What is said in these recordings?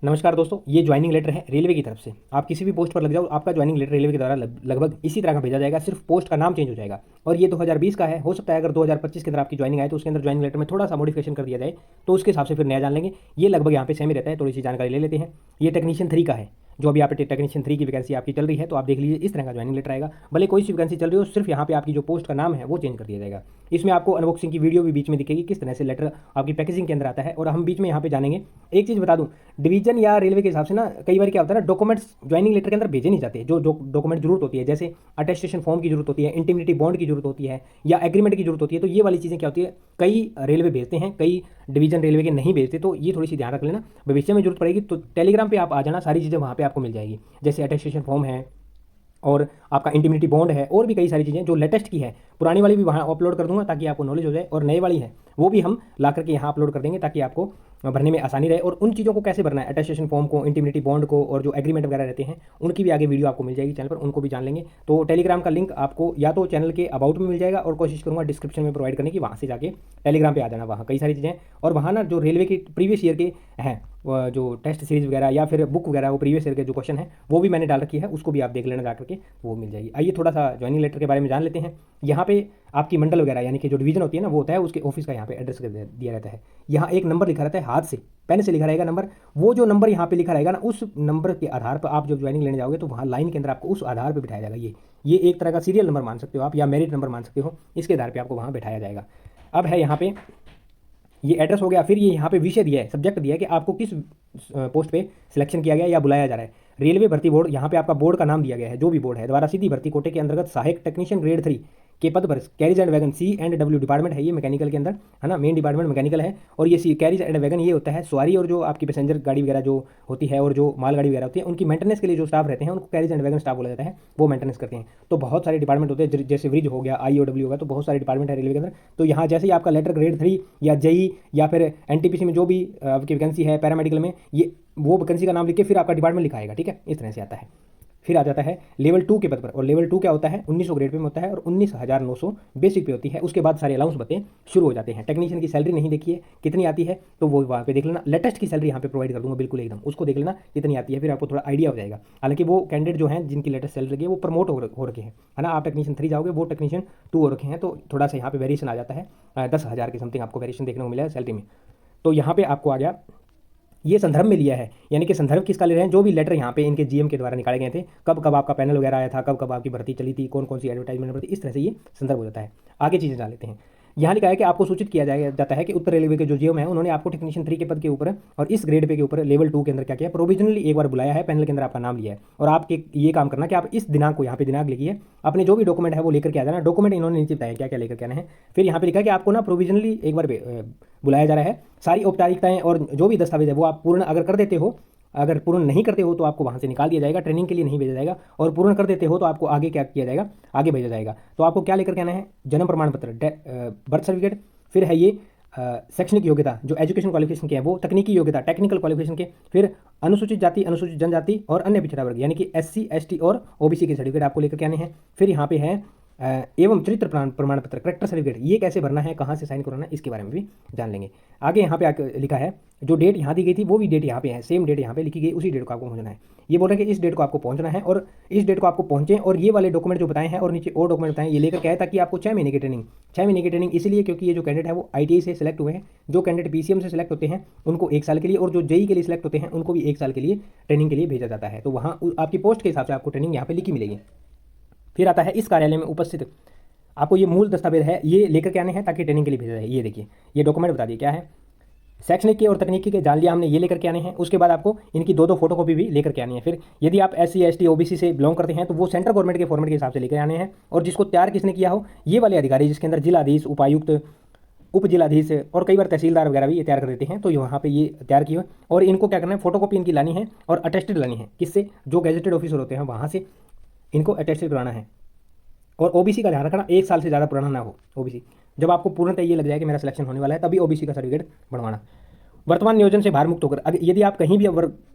नमस्कार दोस्तों, ये ज्वाइनिंग लेटर है रेलवे की तरफ से। आप किसी भी पोस्ट पर लग जाओ, आपका ज्वाइनिंग लेटर रेलवे के द्वारा लगभग इसी तरह का भेजा जाएगा, सिर्फ पोस्ट का नाम चेंज हो जाएगा। और ये 2020 का है। हो सकता है अगर 2025 के अंदर आपकी ज्वाइनिंग आए तो उसके अंदर ज्वाइनिंग लेटर में थोड़ा सा मॉडिफिकेशन कर दिया जाए, तो उसके हिसाब से फिर नया जान लेंगे। ये लगभग यहाँ पे सेम ही रहता है। थोड़ी सी जानकारी ले लेते हैं। ये टेक्नीशियन 3 का है। जो अभी यहाँ पे टेक्नीशियन 3 की वैकेंसी आपकी चल रही है, तो आप देख लीजिए इस तरह का ज्वाइनिंग लेटर आएगा। भले कोई सी वैकेंसी चल रही हो, सिर्फ यहाँ पे आपकी जो पोस्ट का नाम है वो चेंज कर दिया जाएगा। इसमें आपको अनबॉक्सिंग की वीडियो भी बीच में दिखेगी, किस तरह से लेटर आपकी पैकेजिंग के अंदर आता है। और हम बीच में यहाँ पे जानेंगे। एक चीज़ बता दूं, डिवीजन या रेलवे के हिसाब से ना कई बार क्या होता है ना, डॉक्यूमेंट्स ज्वाइनिंग लेटर के अंदर भेजे नहीं जाते। जो डॉक्यूमेंट जरूरत होती है, जैसे अटेस्टेशन फॉर्म की जरूरत होती है, इंटीमिटी बॉन्ड की जरूरत होती है, या एग्रीमेंट की जरूरत होती है, तो ये वाली चीज़ें क्या होती है, कई रेलवे भेजते हैं, कई डिवीजन रेलवे के नहीं भेजते। तो ये थोड़ी सी ध्यान रख लेना, भविष्य में जरूरत पड़ेगी तो टेलीग्राम पे आप आ जाना, सारी चीज़ें वहाँ पे आपको मिल जाएगी। जैसे अटेस्टेशन फॉर्म है, और आपका इंटीमिटी बॉन्ड है, और भी कई सारी चीज़ें जो लेटेस्ट की है। पुरानी वाली भी वहाँ अपलोड कर दूंगा ताकि आपको नॉलेज हो जाए, और नए वाली है वो भी हम ला करके यहाँ अपलोड कर देंगे ताकि आपको भरने में आसानी रहे। और उन चीज़ों को कैसे भरना है, अटेस्टेशन फॉर्म को, इंटीमिटी बॉन्ड को, और जो एग्रीमेंट वगैरह रहते हैं, उनकी भी आगे वीडियो आपको मिल जाएगी चैनल पर, उनको भी जान लेंगे। तो टेलीग्राम का लिंक आपको या तो चैनल के अबाउट में मिल जाएगा, और कोशिश करूँगा डिस्क्रिप्शन में प्रोवाइड करने की, वहाँ से जाके टेलीग्राम पे आ जाना। वहाँ कई सारी चीज़ें हैं। और वहाँ ना जो रेलवे की प्रीवियस ईयर के हैं, जो टेस्ट सीरीज वगैरह या फिर बुक वगैरह, वो प्रीवियस ईयर के जो क्वेश्चन है वो भी मैंने डाल रखी है, उसको भी आप देख लेना जा करके, वो मिल जाएगी। आइए थोड़ा सा ज्वाइनिंग लेटर के बारे में जान लेते हैं। यहाँ पे आपकी मंडल वगैरह यानी कि जो डिवीजन होती है ना, वो होता है उसके ऑफिस का यहाँ पे एड्रेस दिया रहता है। यहाँ एक नंबर लिखा रहता है, हाथ से पेन से लिखा रहेगा नंबर। वो जो नंबर यहाँ पे लिखा रहेगा ना, उस नंबर के आधार पर आप जब ज्वाइनिंग लेने जाओगे तो वहाँ लाइन के अंदर आपको उस आधार पर बिठाया जाएगा। ये एक तरह का सीरियल नंबर मान सकते हो आप, या मेरिट नंबर मान सकते हो। इसके आधार पर आपको वहाँ बैठाया जाएगा। अब है यहाँ पे ये एड्रेस हो गया। फिर ये यहाँ पे विषय दिया है, सब्जेक्ट दिया है कि आपको किस पोस्ट पे सिलेक्शन किया गया या बुलाया जा रहा है। रेलवे भर्ती बोर्ड, यहाँ पे आपका बोर्ड का नाम दिया गया है, जो भी बोर्ड है, द्वारा सीधी भर्ती कोटे के अंतर्गत सहायक टेक्नीशियन ग्रेड 3 के पद पर carriage and wagon C&W department है, ये मैकेनिकल के अंदर है ना, मेन डिपार्टमेंट मैकेनिकल है। और ये कैरिज एंड वैगन ये होता है सवारी और जो आपकी पैसेंजर गाड़ी वगैरह जो होती है, और जो मालगाड़ी वगैरह होती है, उनकी मेंटेनेंस के लिए जो स्टाफ रहते हैं उनको कैरिज एंड वैगन स्टाफ बोला जाता है, वो मेंटेनेंस करते हैं। तो बहुत सारे डिपार्टमेंट होते हैं, जैसे ब्रिज हो गया, IOW हो गया, तो बहुत सारे डिपार्टमेंट है रेलवे के अंदर। तो यहाँ जैसे ही आपका लेटर ग्रेड 3 या JEE या फिर NTPC में जो भी आपकी वैकेंसी है, पैरामेडिकल में, ये वो वैकेंसी का नाम लिख के फिर आपका डिपार्टमेंट लिखा आएगा। ठीक है, इस तरह से आता है। फिर आ जाता है लेवल 2 के पद पर। और लेवल 2 क्या होता है, 1900 ग्रेड पे में होता है, और 19,900 बेसिक पे होती है। उसके बाद सारे अलाउंस बते शुरू हो जाते हैं। टेक्नीशियन की सैलरी नहीं देखी है कितनी आती है, तो वो वहाँ पे देख लेना। लेटेस्ट की सैलरी यहाँ पे प्रोवाइड कर दूंगा बिल्कुल एकदम, उसको देख लेना कितनी आती है, फिर आपको थोड़ा आइडिया हो जाएगा। हालांकि वो कैंडिडेट जो हैं जिनकी लेटेस्ट सैलरी है वो प्रमोट हो रखे हैं, है ना। आप टेक्नीशियन 3 जाओगे, वो टेक्नीशियन 2 हो रखे हैं, तो थोड़ा सा यहाँ पे वेरिएशन आ जाता है। 10,000 के समथिंग आपको वेरिएशन देखने को मिला है सैलरी में। तो यहाँ पे आपको आ गया, ये संदर्भ में लिया है, यानी कि संदर्भ किसका ले रहे हैं, जो भी लेटर यहाँ पे इनके GM के द्वारा निकाले गए थे, कब कब आपका पैनल वगैरह आया था, कब कब आपकी भर्ती चली थी, कौन कौन सी एडवर्टाइजमेंट भर्ती, इस तरह से ये संदर्भ हो जाता है। आगे चीज़ें जान लेते हैं। यहाँ लिखा है कि आपको सूचित किया जाता है कि उत्तर रेलवे के जो GM है उन्होंने आपको टेक्नीशियन 3 के पद के ऊपर और इस ग्रेड पे के ऊपर लेवल 2 के अंदर क्या किया, प्रोविजनली एक बार बुलाया है, पैनल के अंदर आपका नाम लिया है। और आपके ये काम करना कि आप इस दिनांक को, यहाँ पे दिनांक लिखी है, अपने जो भी डॉक्यूमेंट है वो लेकर के आ जाना। डॉक्यूमेंट इन्होंने नीचे बताया क्या क्या लेकर के आना है। फिर यहाँ पे लिखा है कि आपको ना प्रोविजनली एक बार बुलाया जा रहा है। सारी औपचारिकताएं और जो भी दस्तावेज है वो आप पूर्ण अगर कर देते हो, अगर पूर्ण नहीं करते हो तो आपको वहाँ से निकाल दिया जाएगा, ट्रेनिंग के लिए नहीं भेजा जाएगा। और पूर्ण कर देते हो तो आपको आगे क्या किया जाएगा, आगे भेजा जाएगा। तो आपको क्या लेकर के आना है, जन्म प्रमाण पत्र, बर्थ सर्टिफिकेट। फिर है ये शैक्षणिक योग्यता, जो एजुकेशन क्वालिफिकेशन के हैं वो, तकनीकी योग्यता, टेक्निकल क्वालिफिकेशन के। फिर अनुसूचित जाति, अनुसूचित जनजाति और अन्य पिछड़ा वर्ग यानी कि SC ST और OBC के सर्टिफिकेट आपको लेकर के आने हैं। फिर यहाँ पे है एवं चरित्र प्रमाण पत्र, करेक्टर सर्टिफिकेट, ये कैसे भरना है, कहाँ से साइन कराना है, इसके बारे में भी जान लेंगे। आगे यहाँ पे लिखा है, जो डेट यहाँ दी गई थी वो भी डेट यहाँ पे है, सेम डेट यहाँ पे लिखी गई, उसी डेट को आपको पहुँचना है। ये बोल रहे हैं कि इस डेट को आपको पहुँचना है, और इस डेट को आपको पहुँचे, और ये वाले डॉक्यूमेंट जो बताए हैं और नीचे और डॉक्यूमेंट बताएं, ये लेकर के आए, ताकि आपको 6 महीने की ट्रेनिंग, 6 महीने की ट्रेनिंग इसलिए क्योंकि ये जो कैंडिडेट है वो ITI से सिलेक्ट हुए हैं। जो कैंडिडेट PCM से सिलेक्ट होते हैं उनको 1 साल के लिए, और जो JEE के लिए सिलेक्ट होते हैं उनको भी 1 साल के लिए ट्रेनिंग के लिए भेजा जाता है। तो वहाँ आपकी पोस्ट के हिसाब से आपको ट्रेनिंग यहाँ पे लिखी मिलेगी। फिर आता है इस कार्यालय में उपस्थित, आपको ये मूल दस्तावेज है ये लेकर के आने हैं ताकि ट्रेनिंग के लिए भेजा जाए। ये देखिए, ये डॉक्यूमेंट बता दिए क्या है, शैक्षणिक के और तकनीकी के जान लिया हमने, ये लेकर के आने हैं। उसके बाद आपको इनकी 2 फोटो कॉपी भी लेकर के आनी है। फिर यदि आप SC ST OBC से बिलोंग करते हैं तो वो सेंट्रल गवर्नमेंट के फॉर्मेट के हिसाब से लेकर आने हैं। और जिसको तैयार किसने किया हो, ये वाले अधिकारी, जिसके अंदर जिलाधीश, उपायुक्त, उप जिलाधीश और कई बार तहसीलदार वगैरह भी ये तैयार कर देते हैं। तो यहाँ पे ये तैयार किए, और इनको क्या करना है, फोटोकॉपी इनकी लानी है और अटेस्टेड लानी है। किससे, जो गैजेटेड ऑफिसर होते हैं वहाँ से इनको अटेस्टेड कराना है। और OBC का ध्यान रखना, 1 साल से ज़्यादा पुराना ना हो OBC। जब आपको पूर्णतः ये लग जाए कि मेरा सिलेक्शन होने वाला है, तभी OBC का सर्टिफिकेट बनवाना। वर्तमान नियोजन से भार मुक्त होकर, अगर यदि आप कहीं भी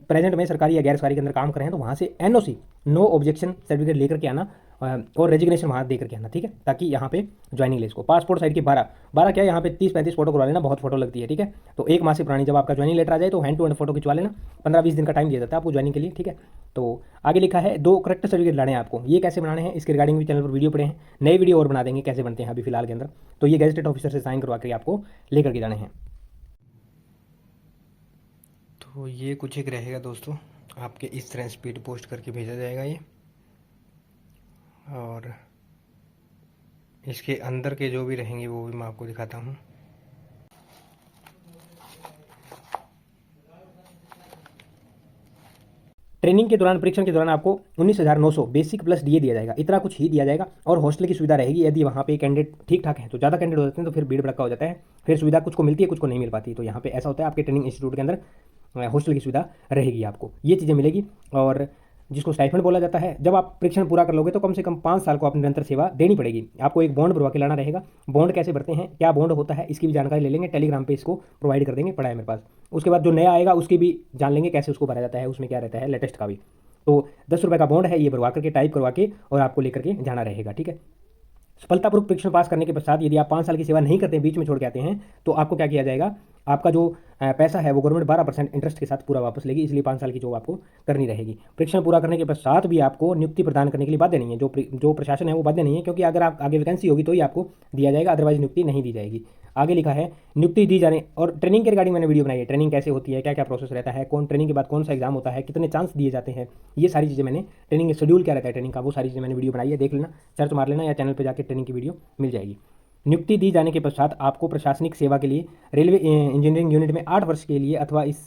प्रेजेंट में सरकारी या गैर सरकारी के अंदर काम कर रहे हैं तो वहाँ से NOC, नो ऑब्जेक्शन सर्टिफिकेट लेकर के आना। और रेजिग्नेशन वहाँ दे करके आना, ठीक है, ताकि यहाँ पे ज्वाइनिंग ले इसको। पासपोर्ट साइज की 12 क्या है, यहाँ पे 30-35 फोटो करवा लेना, बहुत फोटो लगती है, ठीक है। तो 1 माह से पुरानी जब आपका ज्वाइनिंग लेटर आ जाए तो हैंड टू हैंड फोटो खिंचवा लेना, 15-20 दिन का टाइम दिया जाता है आपको ज्वाइनिंग के लिए, ठीक है। तो आगे लिखा है 2 करेक्टर सर्टिफिकेट लाने हैं आपको। ये कैसे बनाने हैं इसके रिगार्डिंग भी चैनल पर वीडियो पड़े हैं, नए वीडियो और बना देंगे कैसे बनते हैं अभी फिलहाल के अंदर। तो ये गैजेटेड ऑफिसर से साइन करवा के आपको लेकर के जाने हैं। तो ये कुछ एक रहेगा दोस्तों, आपके इस तरह स्पीड पोस्ट करके भेजा जाएगा ये, और इसके अंदर के जो भी रहेंगे वो भी मैं आपको दिखाता हूँ। ट्रेनिंग के दौरान, परीक्षण के दौरान आपको 19,900 बेसिक प्लस डीए दिया जाएगा, इतना कुछ ही दिया जाएगा। और हॉस्टल की सुविधा रहेगी, यदि वहाँ पे कैंडिडेट ठीक ठाक है तो ज़्यादा कैंडिडेट हो जाते हैं तो फिर भीड़ भड़का हो जाता है, फिर सुविधा कुछ को मिलती है कुछ को नहीं मिल पाती। तो यहाँ पे ऐसा होता है, आपके ट्रेनिंग इंस्टीट्यूट के अंदर हॉस्टल की सुविधा रहेगी, आपको ये चीज़ें मिलेगी। और जिसको स्टाइपेंड बोला जाता है, जब आप परीक्षण पूरा कर लोगे तो कम से कम 5 साल को आप निरंतर सेवा देनी पड़ेगी। आपको एक बॉन्ड भरवा के लाना रहेगा। बॉन्ड कैसे भरते हैं, क्या बॉन्ड होता है, इसकी भी जानकारी ले लेंगे, टेलीग्राम पे इसको प्रोवाइड कर देंगे, पड़ा है मेरे पास। उसके बाद जो नया आएगा उसकी भी जान लेंगे कैसे उसको भरा जाता है, उसमें क्या रहता है, लेटेस्ट का भी। तो 10 रुपये का बॉन्ड है, ये भरवा करके टाइप करवा के और आपको लेकर के जाना रहेगा, ठीक है। सफलतापूर्वक परीक्षण पास करने के पश्चात यदि आप 5 साल की सेवा नहीं करते हैं, बीच में छोड़ के आते हैं, तो आपको क्या किया जाएगा, आपका जो पैसा है वो गवर्नमेंट 12% इंटरेस्ट के साथ पूरा वापस लेगी, इसलिए 5 साल की जॉब आपको करनी रहेगी। परीक्षण पूरा करने के पश्चात भी आपको नियुक्ति प्रदान करने के लिए बाध्य नहीं है, जो प्रशासन है वो बाध्य नहीं है, क्योंकि अगर आप आगे वैकेंसी होगी तो ही आपको दिया जाएगा, अदरवाइज नियुक्ति नहीं दी जाएगी। आगे लिखा है नियुक्ति दी जाने, और ट्रेनिंग के रिगार्डिंग मैंने वीडियो बनाई है, ट्रेनिंग कैसे होती है, क्या क्या प्रोसेस रहता है, कौन ट्रेनिंग के बाद कौन सा एग्जाम होता है, कितने चांस दिए जाते हैं, ये सारी चीज़ें मैंने, ट्रेनिंग शेड्यूल क्या रहता है ट्रेनिंग का, वो सारी चीज़ें मैंने वीडियो बनाई है, देख लेना, सर्च मार लेना या चैनल पर जाकर ट्रेनिंग की वीडियो मिल जाएगी। नियुक्ति दी जाने के पश्चात आपको प्रशासनिक सेवा के लिए रेलवे इंजीनियरिंग यूनिट में 8 वर्ष के लिए अथवा इस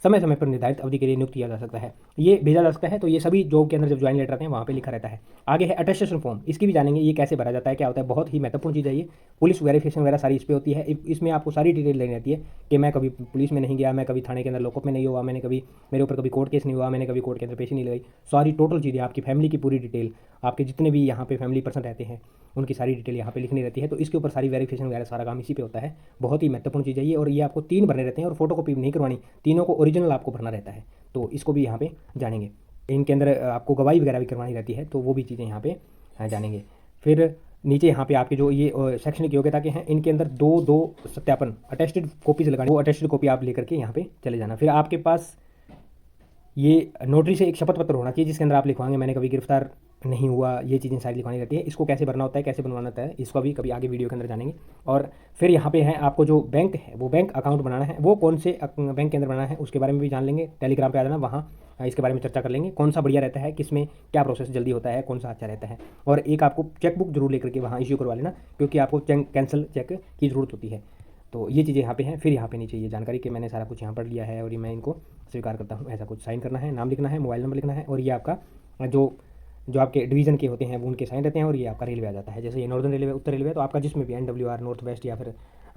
समय समय पर निर्धारित अवधि के लिए नियुक्त किया जा सकता है, ये भेजा जा सकता है। तो ये सभी जॉब के अंदर जब ज्वाइन लेटर आते हैं वहाँ पे लिखा रहता है। आगे है अटेस्टेशन फॉर्म, इसकी भी जानेंगे ये कैसे भरा जाता है, क्या होता है, बहुत ही महत्वपूर्ण चीज़ है ये। पुलिस वेरिफिकेशन वगैरह सारी इस पर होती है, इसमें आपको सारी डिटेल लेनी रहती है कि मैं कभी पुलिस में नहीं गया, मैं कभी थाने के अंदर लॉकअप में नहीं हुआ, मैंने कभी, मेरे ऊपर कभी कोर्ट केस नहीं हुआ, मैंने कभी कोर्ट के अंदर पेशी नहीं लगाई, सारी टोटल चीज़ें, आपकी फैमिली की पूरी डिटेल, आपके जितने भी यहाँ पे फैमिली पर्सन रहते हैं उनकी सारी डिटेल यहाँ पे लिखनी रहती है। तो इसके ऊपर सारी वेरिफिकेशन वगैरह सारा काम इसी पे होता है, बहुत ही महत्वपूर्ण चीज़ है ये। और ये आपको 3 भरने रहते हैं और फोटो कॉपी नहीं करवानी, तीनों को ओरिजिनल आपको भरना रहता है। तो इसको भी यहाँ पे जानेंगे। इनके अंदर आपको गवाही वगैरह भी करवानी रहती है, तो वो भी चीज़ें यहाँ पे जानेंगे। फिर नीचे यहाँ पे आपके जो ये शैक्षणिक योग्यता के हैं, इनके अंदर दो सत्यापन अटेस्टेड कॉपीज लगानी, वो अटेस्टेड कॉपी आप लेकर के यहाँ पे चले जाना। फिर आपके पास ये नोटरी से एक शपथ पत्र होना चाहिए जिसके अंदर आप लिखवाएंगे मैंने कभी गिरफ्तार नहीं हुआ, ये चीज़ें सारी लिखवानी रहती है। इसको कैसे भरना होता है, कैसे बनवाना होता है, इसको भी कभी आगे वीडियो के अंदर जानेंगे। और फिर यहाँ पे है आपको जो बैंक है वो बैंक अकाउंट बनाना है, वो कौन से बैंक के अंदर बनाना है उसके बारे में भी जान लेंगे। टेलीग्राम पे आ जाना, वहाँ इसके बारे में चर्चा कर लेंगे, कौन सा बढ़िया रहता है, किस में क्या प्रोसेस जल्दी होता है, कौन सा अच्छा रहता है। और एक आपको चेकबुक जरूर लेकर के वहाँ इश्यू करवा लेना, क्योंकि आपको कैंसिल चेक की ज़रूरत होती है। तो ये चीज़ें यहाँ पे हैं। फिर यहाँ पे नीचे ये जानकारी कि मैंने सारा कुछ यहाँ पढ़ लिया है और ये मैं इनको स्वीकार करता हूँ, ऐसा कुछ साइन करना है, नाम लिखना है, मोबाइल नंबर लिखना है, और ये आपका जो आपके डिवीज़न के होते हैं वो उनके साइन रहते हैं, और ये आपका रेलवे आ जाता है। जैसे ये नॉर्दर्न रेलवे, उत्तर रेलवे, तो आपका जिसमें भी NWR नॉर्थ वेस्ट या फिर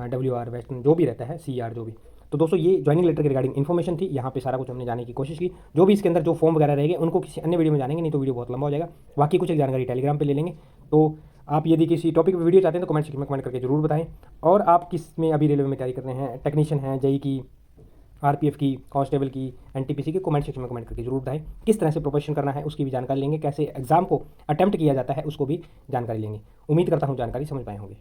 WR वेस्ट जो भी रहता है, CR जो भी। तो दोस्तों ये ज्वाइनिंग लेटर के रिगार्डिंग इन्फॉर्मेशन थी, यहाँ पे सारा कुछ हमने जाने की कोशिश की। जो भी इसके अंदर जो फॉर्म वगैरह रहेंगे उनको किसी अन्य वीडियो में जानेंगे, नहीं तो वीडियो बहुत लंबा हो जाएगा। बाकी कुछ एक जानकारी टेलीग्राम पे ले लेंगे। तो आप यदि किसी टॉपिक पे वीडियो चाहते हैं तो कमेंट सेक्शन में कमेंट करके जरूर बताएं। और आप किस में अभी रेलवे में तैयारी करते हैं, टेक्नीशियन हैं, JEE की, RPF की, कांस्टेबल की, NTPC की, कमेंट सेक्शन में कमेंट करके जरूर बताएं। किस तरह से प्रोफेशन करना है उसकी भी जानकारी लेंगे, कैसे एग्जाम को अटेम्प्ट किया जाता है उसको भी जानकारी लेंगे। उम्मीद करता हूँ जानकारी समझ पाए होंगे।